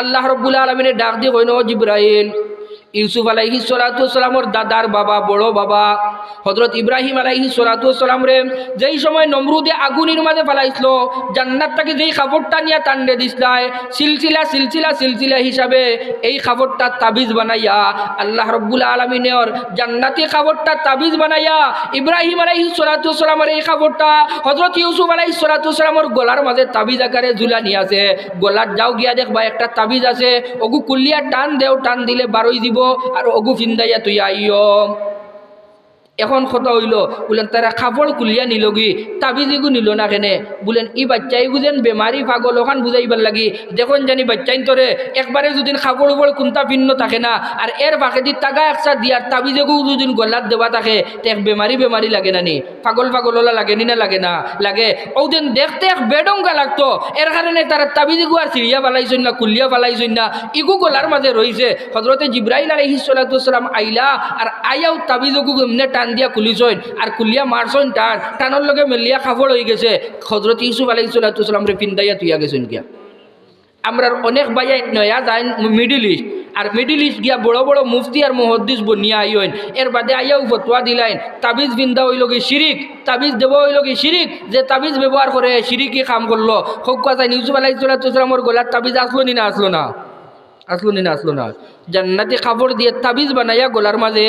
আল্লাহ রব্বুল আলামিনে ডাক দিয়ে কইন, ও জিব্রাইল, ইউসুফ আলাইহিস সালাতু ওয়াসসালামর দাদার বাবা, বড় বাবা হযরত ইব্রাহিম আলাইহিস সালাতু ওয়াসসালাম রে যেই সময় নমরুদে আগুনের মাঝে ফেলাইছিল, জান্নাত থেকে যেই খাবারটা নিয়ে টান্ডে দিছলাই, সিলসিলা সিলসিলা সিলসিলা হিসাবে এই খাবারটা তাবিজ বানাইয়া আল্লাহ রব্বুল আলামিনের জান্নাতি খাবারটা তাবিজ বানাইয়া ইব্রাহিম আলাইহিস সালাতু ওয়াসসালামের এই খাবারটা হযরত ইউসুফ আলাইহিস সালাতু ওয়াসসালামের গলার মাঝে তাবিজ আকারে ঝুলানি আছে। গলার যাও গিয়া দেখবা একটা তাবিজ আছে, ওগু কুলিয়া টান দেও, টান দিলে বারোই দিব আর ওগু ফিন্দাইয়া তুই আইও। এখন কথা হইল, বলেন তারা কাপড় কুলিয়া নিল গি, তাবিজিগু নিল না কেনে? বলেন ই বাচ্চাই বুঝেন বেমারি পাগল, ওখান বুঝাইবার লাগি দেখুন জানি বাচ্চাইন তোরে একবারে যদি কাপড় উপর কোনটা ভিন্ন থাকে না আর এর ফাঁকে দি টাকা একসাথ দিয়ার তাবিজেগু যদি গলার দেওয়া থাকে তে এক বেমারি বেমারি লাগে না নি? পাগল পাগল ওলা লাগে নি? না লাগে না? লাগে। ওদিন দেখতে এক বেডঙ্গা লাগতো, এর কারণে তারা তাবিজিগু আর সিরিয়া ফালাইছেন না, কুলিয়া ফালাইছেন না, ইগু গলার মাঝে রয়েছে। হযরতে জিব্রাইল আলাইহিস সালাতু ওয়াসসালাম আইলা আর আয়াও তাবিজগু এমনে টান দিয়া খুলিছইন আর কুলিয়া মারছইন, টান টানোর লগে মেলিয়া কাপড় হয়ে গেছে। হযরত ইউসুফ আলাইহিস সালাতু ওয়াসসালাম রে পিন্দাইয়া তুইয়া গেছেন গিয়া। আমরা অনেক বাইয়াই নয়া যায় মিডিল ইস্ট, আর মিডিল ইস্ট গিয়া বড় বড় মুফতি আর মুহাদ্দিস বনিয়া আইন, এর বাদে আইয়াও ফতোয়া দিলাইন তাবিজ বিন্দা হইল কি শিরিক, তাবিজ দেব হইল কি শিরিক। যে তাবিজ ব্যবহার করে শিরিকি কাম করলো। খুব কথা, ইউসুফ আলাইহিস সালাতু ওয়াসসালামের গলার তাবিজ আসলো নি না? আসলো না? আসলো নি না? আসলো না? জান্নাতি কাপড় দিয়ে তাবিজ বানাইয়া গলার মাঝে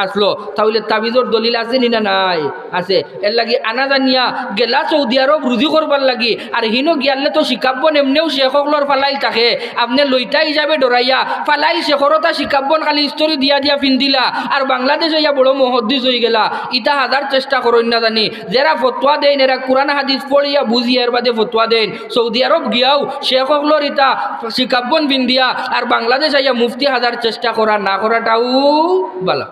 আসলো। তাহলে তাবিজর দলিল আছে নি না? নাই, আছে। এর লাগি আনা জানিয়া গেলা সৌদি আরব রুজু করবার লাগি, আর হিনো গিয়ালে তো শিকাব্বন এমনিও শেখকলর ফালাইল থাকে, আপনি লইটা হিসাবে ডরাইয়া ফালাইল শেখরতা শিকাব্বন খালি স্টোরি দিয়া দিয়া ফিন্দিলা আর বাংলাদেশ হইয়া বড় মুহাদ্দিস হয়ে গেলা। ইটা হাজার চেষ্টা করেন না জানি, যারা ফতোয়া দেন এরা কোরআন হাদিস পড়িয়া বুঝিয়া এর বাদে ফতোয়া দেন। সৌদি আরব গিয়াও শেখকলর ইটা শিকাব্বন ফিন্দিয়া আর বাংলাদেশ হইয়া মুফতি হাজার চেষ্টা করা না করাটাও বালা।